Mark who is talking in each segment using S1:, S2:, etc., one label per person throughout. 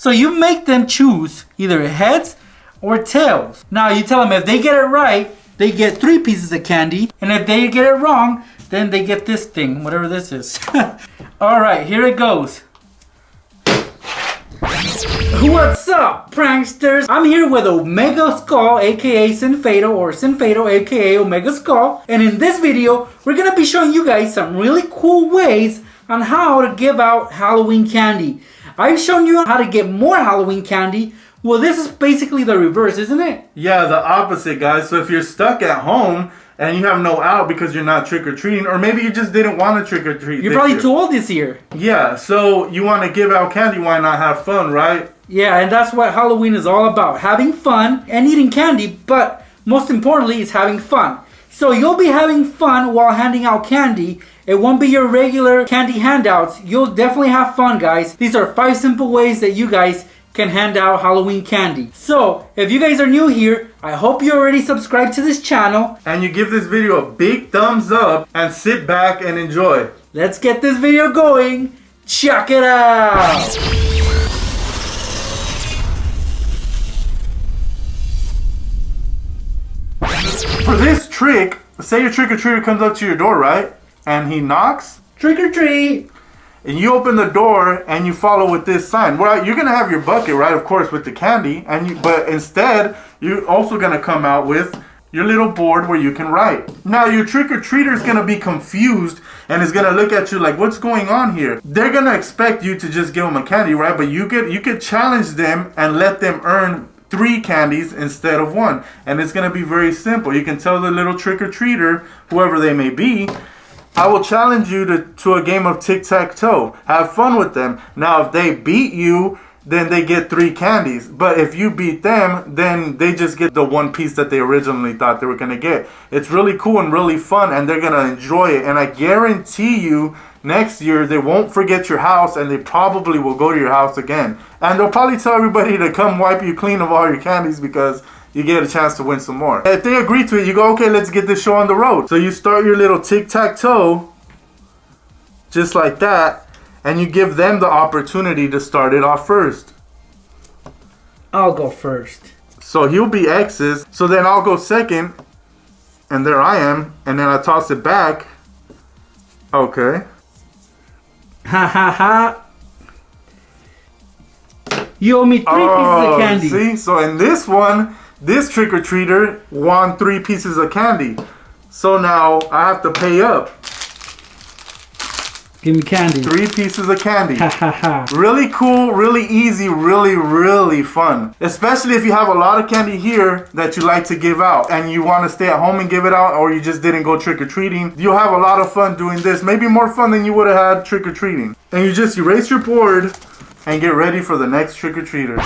S1: So you make them choose either heads or tails. Now you tell them if they get it right, they get 3 pieces of candy. And if they get it wrong, then they get this thing, whatever this is. Alright, here it goes. What's up, pranksters? I'm here with Omega Skull, aka Sinfado, or Sinfado, aka Omega Skull. And in this video, we're gonna be showing you guys some really cool ways on how to give out Halloween candy. I've shown you how to get more Halloween candy. Well, this is basically the reverse, isn't it?
S2: Yeah, the opposite, guys. So if you're stuck at home and you have no out because you're not trick-or-treating, or maybe you just didn't want to trick-or-treat.
S1: You're probably too old this year.
S2: Yeah, so you want to give out candy, why not have fun, right?
S1: Yeah, and that's what Halloween is all about. Having fun and eating candy, but most importantly, it's having fun. So you'll be having fun while handing out candy. It won't be your regular candy handouts. You'll definitely have fun, guys. These are 5 simple ways that you guys can hand out Halloween candy. So, if you guys are new here, I hope you already subscribed to this channel.
S2: And you give this video a big thumbs up and sit back and enjoy.
S1: Let's get this video going. Check it out.
S2: For this trick, say your trick-or-treater comes up to your door, right? And he knocks.
S1: Trick or treat.
S2: And you open the door and you follow with this sign. Well, you're gonna have your bucket, right? Of course, with the candy, but instead you're also gonna come out with your little board where you can write. Now your trick-or-treater is gonna be confused and is gonna look at you like, what's going on here? They're gonna expect you to just give them a candy, right? But you could challenge them and let them earn 3 candies instead of 1, and it's gonna be very simple. You can tell the little trick-or-treater, whoever they may be, I will challenge you to a game of tic-tac-toe. Have fun with them. Now, if they beat you, then they get 3 candies. But if you beat them, then they just get the 1 piece that they originally thought they were going to get. It's really cool and really fun, and they're going to enjoy it. And I guarantee you, next year, they won't forget your house, and they probably will go to your house again. And they'll probably tell everybody to come wipe you clean of all your candies because you get a chance to win some more. If they agree to it, you go, okay, let's get this show on the road. So you start your little tic-tac-toe, just like that, and you give them the opportunity to start it off first.
S1: I'll go first.
S2: So he'll be X's, so then I'll go second, and there I am, and then I toss it back. Okay.
S1: Ha ha ha. You owe me 3 pieces of candy.
S2: See, so in this one, this trick-or-treater won 3 pieces of candy. So now I have to pay up.
S1: Give me candy.
S2: 3 pieces of candy.
S1: Ha ha ha.
S2: Really cool, really easy, really fun. Especially if you have a lot of candy here that you like to give out and you want to stay at home and give it out, or you just didn't go trick-or-treating. You'll have a lot of fun doing this. Maybe more fun than you would have had trick-or-treating. And you just erase your board and get ready for the next trick-or-treater.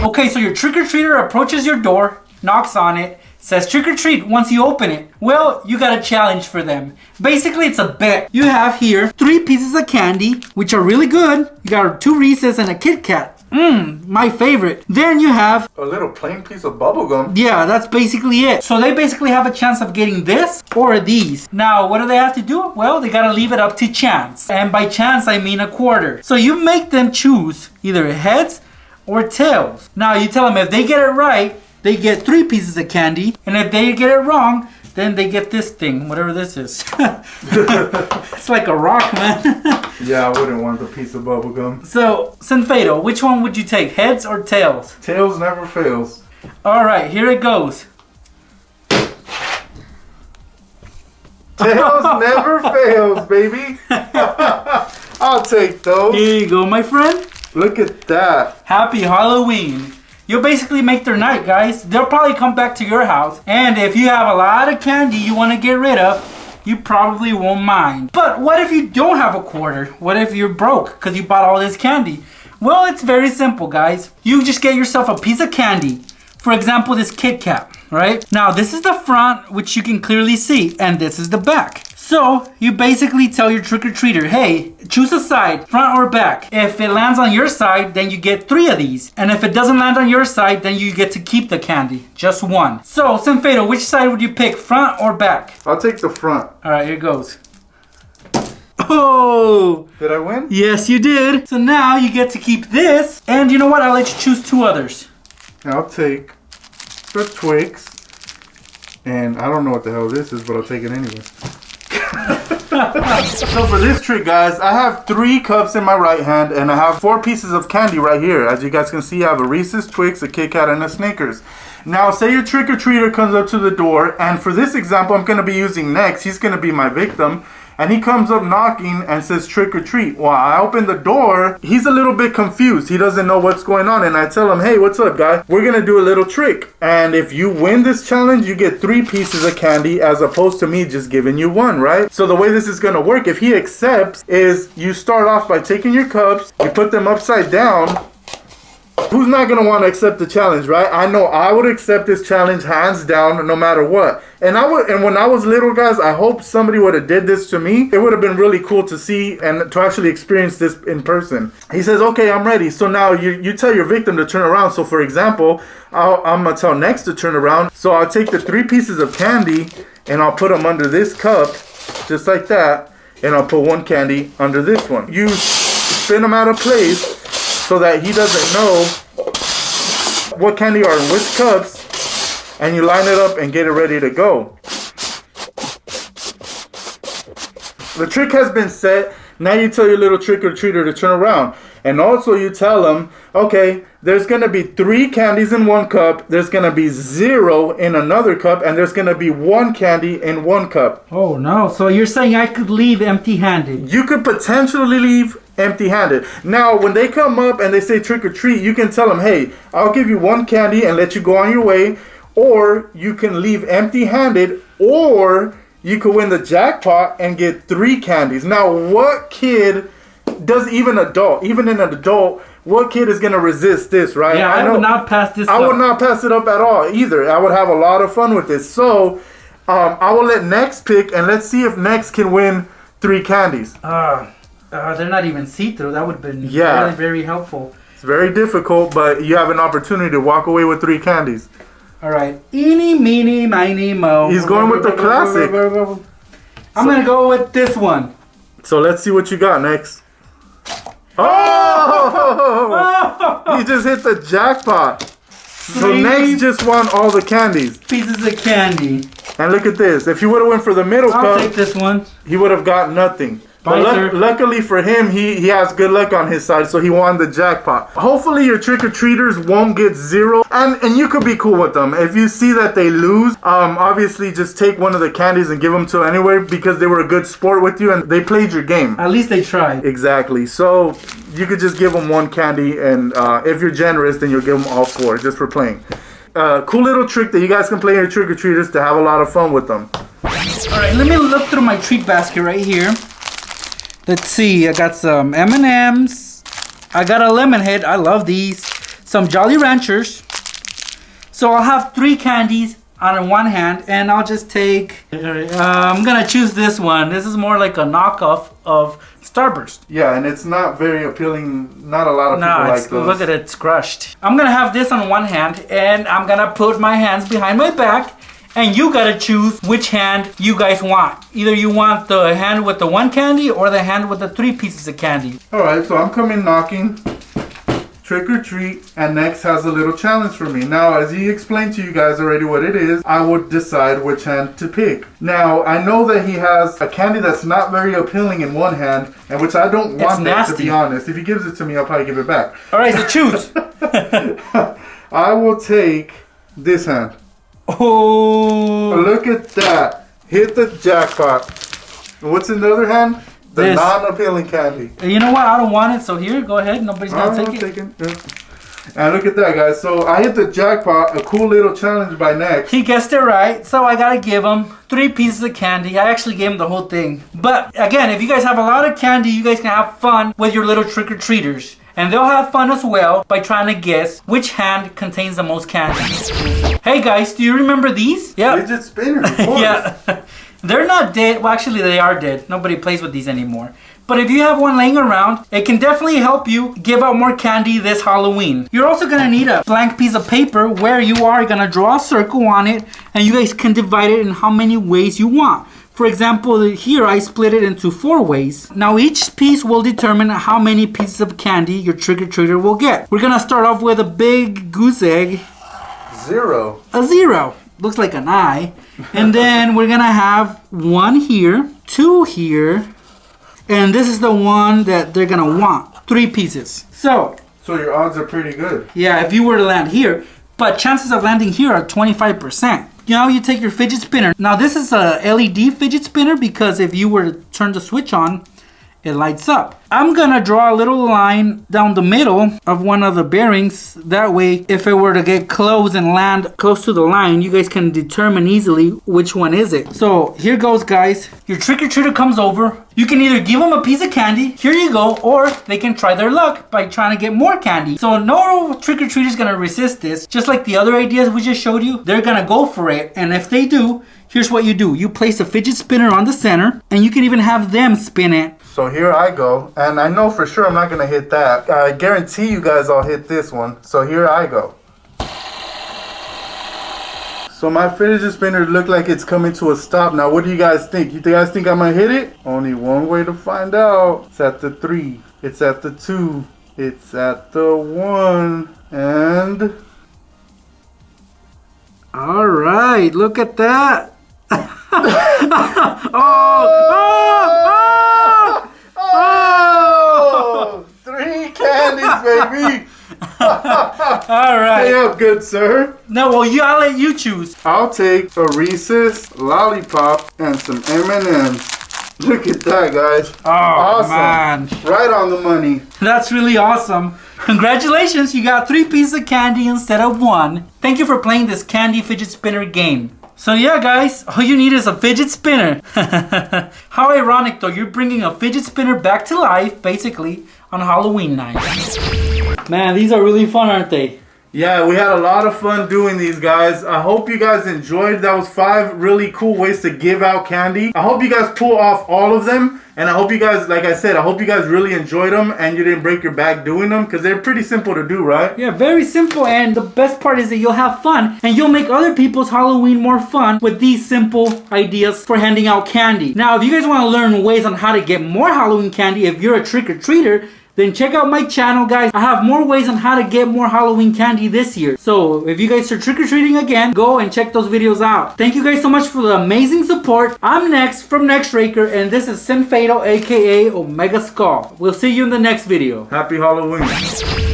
S1: Okay, so your trick-or-treater approaches your door, knocks on it, says trick-or-treat once you open it. Well, you got a challenge for them. Basically, it's a bet. You have here 3 pieces of candy, which are really good. You got 2 Reese's and a Kit Kat. My favorite. Then you have
S2: a little plain piece of bubble gum.
S1: Yeah, that's basically it. So they basically have a chance of getting this or these. Now, what do they have to do? Well, they gotta leave it up to chance. And by chance, I mean a quarter. So you make them choose either heads or tails. Now, you tell them if they get it right, they get 3 pieces of candy. And if they get it wrong, then they get this thing, whatever this is. It's like a rock, man.
S2: Yeah, I wouldn't want the piece of bubble gum.
S1: So, Sinfado, which one would you take, heads or tails?
S2: Tails never fails.
S1: All right, here it goes.
S2: Tails never fails, baby. I'll take those.
S1: Here you go, my friend.
S2: Look at that.
S1: Happy Halloween. You'll basically make their night, guys. They'll probably come back to your house. And if you have a lot of candy you want to get rid of, you probably won't mind. But what if you don't have a quarter? What if you're broke because you bought all this candy? Well, it's very simple, guys. You just get yourself a piece of candy. For example, this Kit Kat, right? Now, this is the front, which you can clearly see, and this is the back. So, you basically tell your trick-or-treater, hey, choose a side, front or back. If it lands on your side, then you get 3 of these. And if it doesn't land on your side, then you get to keep the candy. Just 1. So, Sinfado, which side would you pick, front or back?
S2: I'll take the front.
S1: All right, here goes. Oh!
S2: Did I win?
S1: Yes, you did. So now you get to keep this. And you know what? I'll let you choose 2 others.
S2: I'll take the Twix. And I don't know what the hell this is, but I'll take it anyway. So for this trick, guys, I have 3 cups in my right hand and I have 4 pieces of candy right here. As you guys can see, I have a Reese's, Twix, a Kit Kat, and a Snickers. Now, say your trick-or-treater comes up to the door, and for this example, I'm going to be using Nex. He's going to be my victim. And he comes up knocking and says trick or treat. Well, I open the door. He's a little bit confused. He doesn't know what's going on. And I tell him, hey, what's up, guy? We're going to do a little trick. And if you win this challenge, you get 3 pieces of candy as opposed to me just giving you 1, right? So the way this is going to work, if he accepts, is you start off by taking your cups, you put them upside down. Who's not going to want to accept the challenge, right? I know I would accept this challenge hands down no matter what. And when I was little, guys, I hope somebody would have did this to me. It would have been really cool to see and to actually experience this in person. He says, okay, I'm ready. So now you tell your victim to turn around. So for example, I'm going to tell Nex to turn around. So I'll take the 3 pieces of candy and I'll put them under this cup, just like that. And I'll put 1 candy under this one. You spin them out of place so that he doesn't know what candy are in which cups, and you line it up and get it ready to go. The trick has been set. Now you tell your little trick-or-treater to turn around. And also you tell him, okay, there's going to be 3 candies in 1 cup, there's going to be 0 in another cup, and there's going to be 1 candy in 1 cup.
S1: Oh no, so you're saying I could leave empty-handed?
S2: You could potentially leave empty-handed. Now, when they come up and they say trick or treat, you can tell them, hey, I'll give you 1 candy and let you go on your way, or you can leave empty-handed, or you could win the jackpot and get 3 candies. Now, what kid does, even an adult, what kid is going to resist this, right?
S1: Yeah, I would not pass this up.
S2: I would not pass it up at all either. I would have a lot of fun with this. So, I will let Nex pick, and let's see if Nex can win 3 candies.
S1: They're not even see-through. That would have been really very helpful.
S2: It's very difficult, but you have an opportunity to walk away with 3 candies.
S1: All right. Eeny, meeny, miny, mo.
S2: He's going with the classic.
S1: I'm going to go with this one.
S2: So let's see what you got next. Oh! He just hit the jackpot. So Nex just won all the candies.
S1: Pieces of candy.
S2: And look at this. If he would have went for the middle cup,
S1: I'll take this one.
S2: He would have got nothing. But luckily for him, he has good luck on his side, so he won the jackpot. Hopefully your trick-or-treaters won't get 0. And you could be cool with them. If you see that they lose, obviously just take one of the candies and give them to anywhere because they were a good sport with you and they played your game.
S1: At least they tried.
S2: Exactly. So you could just give them 1 candy, and if you're generous, then you'll give them all 4 just for playing. Cool little trick that you guys can play your trick-or-treaters to have a lot of fun with them.
S1: Alright, let me look through my treat basket right here. Let's see, I got some M&M's. I got a lemon head. I love these. Some Jolly Ranchers. So I'll have 3 candies on one hand, and I'll just take... I'm going to choose this one. This is more like a knockoff of Starburst.
S2: Yeah, and it's not very appealing. Not a lot of people like those.
S1: Look at it, it's crushed. I'm going to have this on one hand, and I'm going to put my hands behind my back. And you gotta choose which hand you guys want. Either you want the hand with the 1 candy or the hand with the 3 pieces of candy.
S2: Alright, so I'm coming knocking. Trick or treat. And Nex has a little challenge for me. Now, as he explained to you guys already what it is, I would decide which hand to pick. Now, I know that he has a candy that's not very appealing in one hand, and which I don't want that, to be honest. If he gives it to me, I'll probably give it back.
S1: Alright, so choose.
S2: I will take this hand.
S1: Oh,
S2: look at that. Hit the jackpot. What's in the other hand? The non-appealing candy.
S1: You know what? I don't want it, so here, go ahead. Nobody's gonna take it.
S2: And look at that, guys. So I hit the jackpot. A cool little challenge by Nex.
S1: He guessed it right, so I gotta give him 3 pieces of candy. I actually gave him the whole thing. But again, if you guys have a lot of candy, you guys can have fun with your little trick-or-treaters. And they'll have fun as well by trying to guess which hand contains the most candy. Hey guys, do you remember these? Yeah.
S2: Fidget spinners, of course.
S1: Yeah. They're not dead. Well, actually, they are dead. Nobody plays with these anymore. But if you have one laying around, it can definitely help you give out more candy this Halloween. You're also going to need a blank piece of paper where you are going to draw a circle on it, and you guys can divide it in how many ways you want. For example, here I split it into 4 ways. Now each piece will determine how many pieces of candy your trick-or-treater will get. We're gonna start off with a big goose egg.
S2: 0.
S1: A 0. Looks like an I. And then we're gonna have 1 here, 2 here, and this is the one that they're gonna want. 3 pieces. So
S2: your odds are pretty good.
S1: yeah, if you were to land here, but chances of landing here are 25%. Now you take your fidget spinner. Now this is a LED fidget spinner because if you were to turn the switch on, it lights up. I'm gonna draw a little line down the middle of one of the bearings. That way, if it were to get close and land close to the line, you guys can determine easily which one is it. So here goes, guys. Your trick-or-treater comes over. You can either give them a piece of candy, here you go, or they can try their luck by trying to get more candy. So no trick-or-treater is gonna resist this. Just like the other ideas we just showed you, they're gonna go for it. And if they do, here's what you do. You place a fidget spinner on the center, and you can even have them spin it.
S2: So here I go, and I know for sure I'm not gonna hit that. I guarantee you guys I'll hit this one. So here I go. So my fidget spinner look like it's coming to a stop. Now what do you guys think? You guys think I'm gonna hit it? Only one way to find out. It's at the 3. It's at the 2. It's at the 1. And
S1: All right, look at that.
S2: Oh! 3 candies, baby!
S1: All right.
S2: Stay up, good sir.
S1: No, well, I'll let you choose.
S2: I'll take a Reese's lollipop and some M&M's. Look at that, guys.
S1: Oh,
S2: awesome.
S1: man.
S2: Right on the money.
S1: That's really awesome. Congratulations, you got 3 pieces of candy instead of 1. Thank you for playing this candy fidget spinner game. So yeah, guys, all you need is a fidget spinner. How ironic, though, you're bringing a fidget spinner back to life, basically, on Halloween night. Man, these are really fun, aren't they?
S2: Yeah, we had a lot of fun doing these, guys. I hope you guys enjoyed. That was 5 really cool ways to give out candy. I hope you guys pull off all of them. And I hope you guys, like I said, I hope you guys really enjoyed them and you didn't break your back doing them because they're pretty simple to do, right?
S1: Yeah, very simple. And the best part is that you'll have fun and you'll make other people's Halloween more fun with these simple ideas for handing out candy. Now, if you guys want to learn ways on how to get more Halloween candy, if you're a trick-or-treater, then check out my channel, guys. I have more ways on how to get more Halloween candy this year. So if you guys are trick-or-treating again, go and check those videos out. Thank you guys so much for the amazing support. I'm Next from Nextraker, and this is Sin Fatal, aka Omega Skull. We'll see you in the next video.
S2: Happy Halloween.